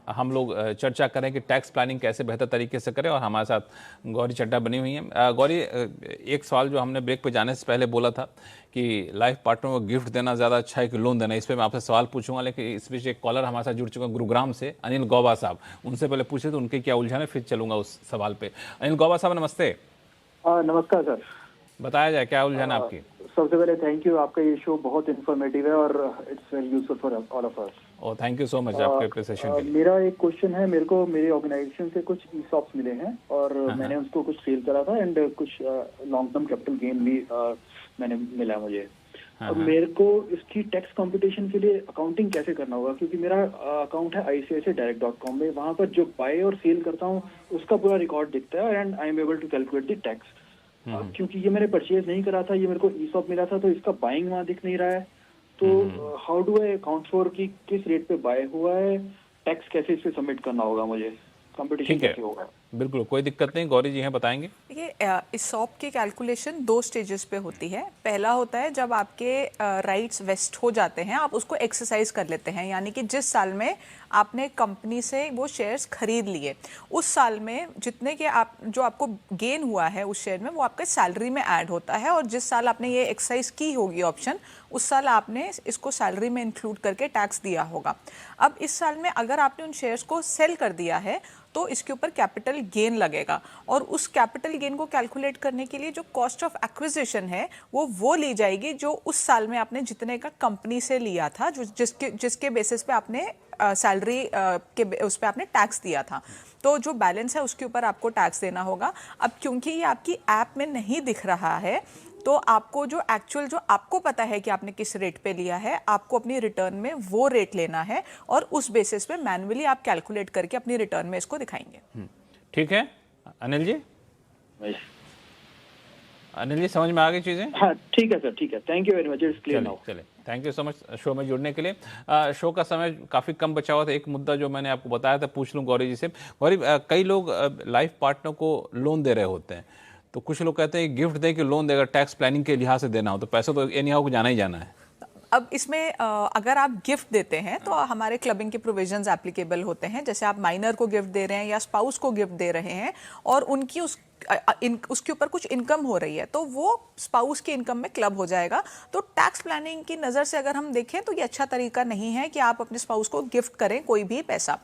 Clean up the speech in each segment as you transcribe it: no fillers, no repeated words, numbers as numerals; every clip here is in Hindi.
हम लोग चर्चा करें कि टैक्स प्लानिंग कैसे बेहतर तरीके से करें। और हमारे साथ गौरी चड्ढा बनी हुई हैं। गौरी, एक सवाल जो हमने ब्रेक पे जाने से पहले बोला था कि लाइफ पार्टनर को गिफ्ट देना ज़्यादा अच्छा है कि लोन देना, इस पर मैं आपसे सवाल पूछूंगा। लेकिन इस बीच एक कॉलर हमारे साथ जुड़ चुका है गुरुग्राम से, अनिल गौबा साहब। उनसे पहले पूछे तो उनके क्या उलझन है, फिर चलूंगा उस सवाल पे। अनिल गौबा साहब नमस्ते। नमस्कार सर। बताया जाए क्या उलझन है आपकी? सबसे पहले थैंक यू, आपका ये शो बहुत इन्फॉर्मेटिव है और it's very useful for all of us. और थैंक यू सो मच आपके अप्रिसिएशन के लिए। मेरा एक क्वेश्चन है, मेरे को मेरे ऑर्गेनाइजेशन से कुछ ईसॉप्स मिले हैं और मैंने उसको कुछ सेल करा था एंड कुछ लॉन्ग टर्म कैपिटल गेन भी मैंने मिला मुझे। अब मेरे को इसकी टैक्स कंपटीशन के लिए अकाउंटिंग कैसे करना होगा, क्योंकि मेरा अकाउंट है ICICIdirect.com में, वहाँ पर जो बाय और सेल करता हूँ उसका पूरा रिकॉर्ड दिखता है and I am able to calculate the tax. क्योंकि ये मैंने परचेज नहीं करा था, ये मेरे को ईसॉप मिला था, तो इसका बाइंग वहाँ दिख नहीं रहा है। तो how do I account for कि किस रेट पे बाय हुआ है, टैक्स कैसे इस पे सबमिट करना होगा मुझे, कंपटीशन कैसे होगा? बिल्कुल, कोई दिक्कत नहीं, गौरी जी हैं बताएंगे। ये ईसॉप की कैलकुलेशन 2 स्टेजेस पे होती है। पहला होता है जब आपके राइट्स वेस्ट हो जाते हैं, आप उसको एक्सरसाइज कर लेते हैं, यानी कि जिस साल में आपने कंपनी से वो शेयर्स खरीद लिए, उस साल में जितने के जो आपको गेन हुआ है उस शेयर में, वो आपके सैलरी में ऐड होता है। और जिस साल आपने ये एक्सरसाइज की होगी ऑप्शन, उस साल आपने इसको सैलरी में इंक्लूड करके टैक्स दिया होगा। अब इस साल में अगर आपने उन शेयर्स को सेल कर दिया है तो इसके ऊपर कैपिटल गेन लगेगा, और उस कैपिटल गेन को कैलकुलेट करने के लिए जो कॉस्ट ऑफ एक्विजिशन है वो ली जाएगी जो उस साल में आपने जितने का कंपनी से लिया था, जो जिसके बेसिस पे आपने सैलरी के उस पे आपने टैक्स दिया था। तो जो बैलेंस है उसके ऊपर आपको टैक्स देना होगा। अब क्योंकि ये आपकी ऐप में नहीं दिख रहा है, तो आपको जो एक्चुअल जो आपको पता है कि आपने किस रेट पे लिया है, आपको अपनी रिटर्न में वो रेट लेना है और उस बेसिस पे मैन्युअली आप कैलकुलेट करके अपनी रिटर्न में इसको दिखाएंगे। ठीक है अनिल जी? अनिल जी समझ में आ गई चीजें? हाँ ठीक है सर, ठीक है, thank you very much, it's clear now. चले, thank you so much show में जुड़ने के लिए। शो का समय काफ़ी कम बचा हुआ था। एक मुद्दा जो मैंने आपको बताया था पूछ लूँ गौरी जी से। गौरी, कई लोग लाइफ पार्टनर को लोन दे रहे होते हैं, तो कुछ लोग कहते हैं गिफ्ट दे के लोन देगा, टैक्स प्लानिंग के लिहाज से देना हो, तो पैसा तो एनी हाउ को जाना ही जाना है। अब इसमें अगर आप गिफ्ट देते हैं तो हमारे क्लबिंग के प्रोविजंस एप्लीकेबल होते हैं। जैसे आप माइनर को गिफ्ट दे रहे हैं या स्पाउस को गिफ्ट दे रहे हैं और उनकी उसके ऊपर कुछ इनकम हो रही है, तो वो स्पाउस की इनकम में क्लब हो जाएगा। तो टैक्स प्लानिंग की नज़र से अगर हम देखें तो ये अच्छा तरीका नहीं है कि आप अपने स्पाउस को गिफ्ट करें कोई भी पैसा।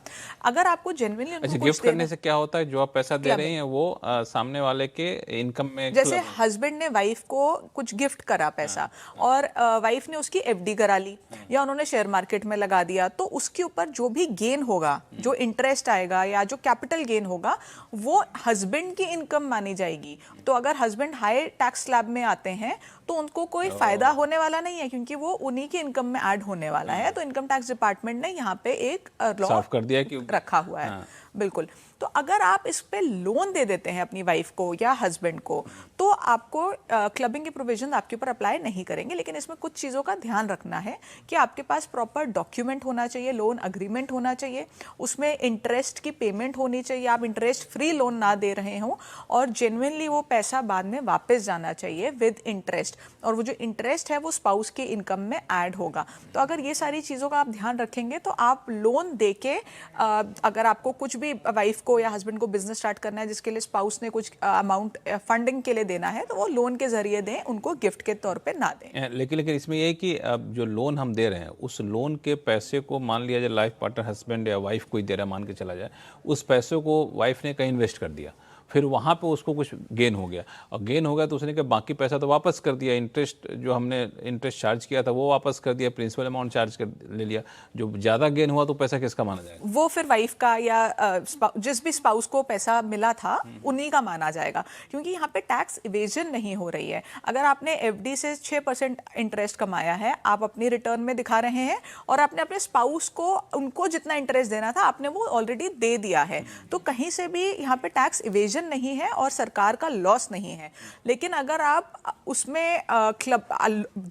अगर आपको जेन्युइनली अच्छा, गिफ्ट करने से क्या होता है, जो आप पैसा दे रहे हैं वो सामने वाले के इनकम में, जैसे हस्बैंड ने वाइफ को कुछ गिफ्ट करा पैसा और वाइफ ने उसकी FD करा ली या उन्होंने शेयर मार्केट में लगा दिया, तो उसके ऊपर जो भी गेन होगा, जो इंटरेस्ट आएगा या जो कैपिटल गेन होगा, वो हस्बैंड की इनकम मानी जाएगी। तो अगर हस्बैंड हाई टैक्स स्लैब में आते हैं तो उनको कोई फायदा होने वाला नहीं है, क्योंकि वो उन्हीं की इनकम में ऐड होने वाला है। तो इनकम टैक्स डिपार्टमेंट ने यहाँ पे एक लॉ साफ कर दिया कि रखा हुआ है। बिल्कुल। तो अगर आप इस पे लोन दे देते हैं अपनी वाइफ को या हस्बैंड को, तो आपको क्लबिंग के प्रोविजन आपके ऊपर अप्लाई नहीं करेंगे। लेकिन इसमें कुछ चीज़ों का ध्यान रखना है कि आपके पास प्रॉपर डॉक्यूमेंट होना चाहिए, लोन अग्रीमेंट होना चाहिए, उसमें इंटरेस्ट की पेमेंट होनी चाहिए, आप इंटरेस्ट फ्री लोन ना दे रहे हों, और जेन्युइनली वो पैसा बाद में वापस जाना चाहिए विद इंटरेस्ट, और वो जो इंटरेस्ट है वो स्पाउस के इनकम में ऐड होगा। तो अगर ये सारी चीज़ों का आप ध्यान रखेंगे तो आप लोन दे के, अगर आपको कुछ भी वाइफ को या हस्बैंड को बिजनेस स्टार्ट करना है जिसके लिए स्पाउस ने कुछ अमाउंट फंडिंग के लिए देना है, तो वो लोन के जरिए दें, उनको गिफ्ट के तौर पे ना दें। लेकिन इसमें ये है कि जो लोन हम दे रहे हैं, उस लोन के पैसे को मान लिया जाए लाइफ पार्टनर हस्बैंड या वाइफ कोई दे रहा है, मान के चला जाए, उस पैसे को वाइफ ने कहीं इन्वेस्ट कर दिया, फिर वहाँ पे उसको कुछ गेन हो गया, और गेन हो गया तो उसने कहा बाकी पैसा तो वापस कर दिया, इंटरेस्ट जो हमने इंटरेस्ट चार्ज किया था वो वापस कर दिया, प्रिंसिपल अमाउंट चार्ज कर ले लिया, जो ज़्यादा गेन हुआ तो पैसा किसका माना जाएगा? वो फिर वाइफ का या जिस भी स्पाउस को पैसा मिला था उन्हीं का माना जाएगा, क्योंकि यहाँ पे टैक्स इवेजन नहीं हो रही है। अगर आपने FD से 6% इंटरेस्ट कमाया है, आप अपनी रिटर्न में दिखा रहे हैं, और आपने अपने स्पाउस को उनको जितना इंटरेस्ट देना था आपने वो ऑलरेडी दे दिया है, तो कहीं से भी यहाँ पे टैक्स इवेजन प्रोविजन नहीं है और सरकार का लॉस नहीं है। लेकिन अगर आप उसमें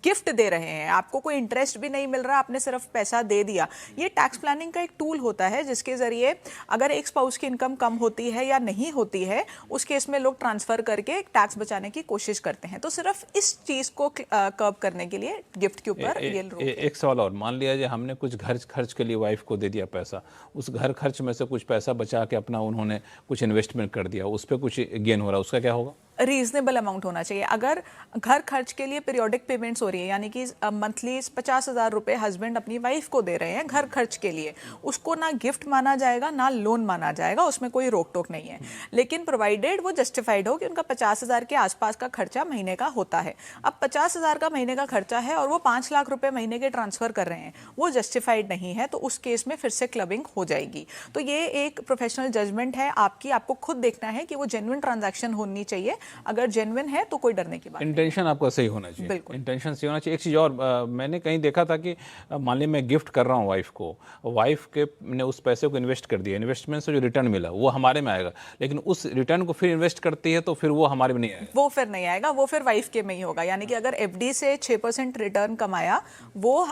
गिफ्ट दे रहे हैं, आपको कोई इंटरेस्ट भी नहीं मिल रहा, आपने सिर्फ पैसा दे दिया, ये टैक्स प्लानिंग का एक टूल होता है जिसके जरिए अगर एक स्पाउस की इनकम कम होती है या नहीं होती है, उस केस में लोग ट्रांसफर करके टैक्स बचाने की कोशिश करते हैं। तो सिर्फ इस चीज को कर्ब करने के लिए गिफ्ट के ऊपर एक सवाल और, मान लिया जाए हमने कुछ घर खर्च के लिए वाइफ को दे दिया पैसा, उस घर खर्च में से कुछ पैसा बचा के अपना उन्होंने कुछ इन्वेस्टमेंट कर दिया, उस पर कुछ गेन हो रहा है, उसका क्या होगा? रीजनेबल अमाउंट होना चाहिए। अगर घर खर्च के लिए पीरियोडिक पेमेंट्स हो रही है, यानी कि मंथली 50,000 रुपए हस्बैंड अपनी वाइफ को दे रहे हैं घर खर्च के लिए, उसको ना गिफ्ट माना जाएगा ना लोन माना जाएगा, उसमें कोई रोक टोक नहीं है। लेकिन प्रोवाइडेड वो जस्टिफाइड हो कि उनका 50,000 के आसपास का खर्चा महीने का होता है। अब 50,000 का महीने का खर्चा है और वो 5 लाख रुपए महीने के ट्रांसफर कर रहे हैं, वो जस्टिफाइड नहीं है, तो उस केस में फिर से क्लबिंग हो जाएगी। तो ये एक प्रोफेशनल जजमेंट है आपकी, आपको खुद देखना है कि वो जेन्युइन ट्रांजैक्शन होनी चाहिए। अगर जेन्युइन है तो कोई डरने की बात नहीं। इंटेंशन आपका सही होना चाहिए, बिल्कुल इंटेंशन सही होना चाहिए। एक चीज़ और, मैंने कहीं देखा था कि मान ली मैं गिफ्ट कर रहा हूँ वाइफ को, वाइफ के ने उस पैसे को इन्वेस्ट कर दिया, इन्वेस्टमेंट से जो रिटर्न मिला वो हमारे में आएगा, लेकिन उस रिटर्न को फिर इन्वेस्ट करती है तो फिर वो हमारे में नहीं आएगा, वो फिर नहीं आएगा, वो फिर वाइफ के में ही होगा। यानी कि अगर एफडी से 6% रिटर्न कमाया, वो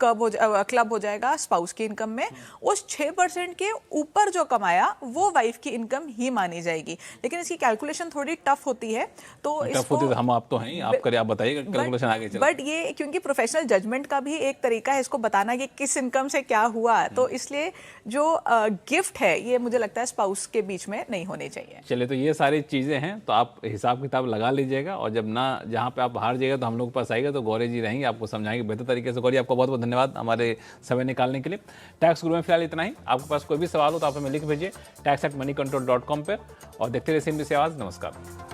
क्लब हो जाएगा स्पाउस की इनकम में। उस 6% के ऊपर जो कमाया वो वाइफ की इनकम ही मानी जाएगी। लेकिन इसकी कैलकुलेशन थोड़ी टफ होती है, तो टफ होती है, हम आप तो हैं, आप करिए, आप बताइए कैलकुलेशन आगे चलो। बट ये क्योंकि प्रोफेशनल जजमेंट का भी एक तरीका है इसको बताना कि किस इनकम से क्या हुआ, तो इसलिए जो गिफ्ट है ये मुझे लगता है स्पाउस के बीच में नहीं होनी चाहिए। चलिए, तो ये सारी चीज़ें हैं, तो आप हिसाब किताब लगा लीजिएगा, और जब ना जहाँ पे आप हार जाइएगा तो हम लोग के पास आएगा, तो गौरी जी रहेंगे, आपको समझाएंगे बेहतर तरीके से। गौरी, आपको बहुत बहुत धन्यवाद हमारे समय निकालने के लिए। टैक्स गुरु में फिलहाल इतना ही। आपके पास कोई भी सवाल हो तो आप हमें लिख भेजिए tax@moneycontrol.com पर, और देखते रहिए CNBC आवाज़। नमस्कार।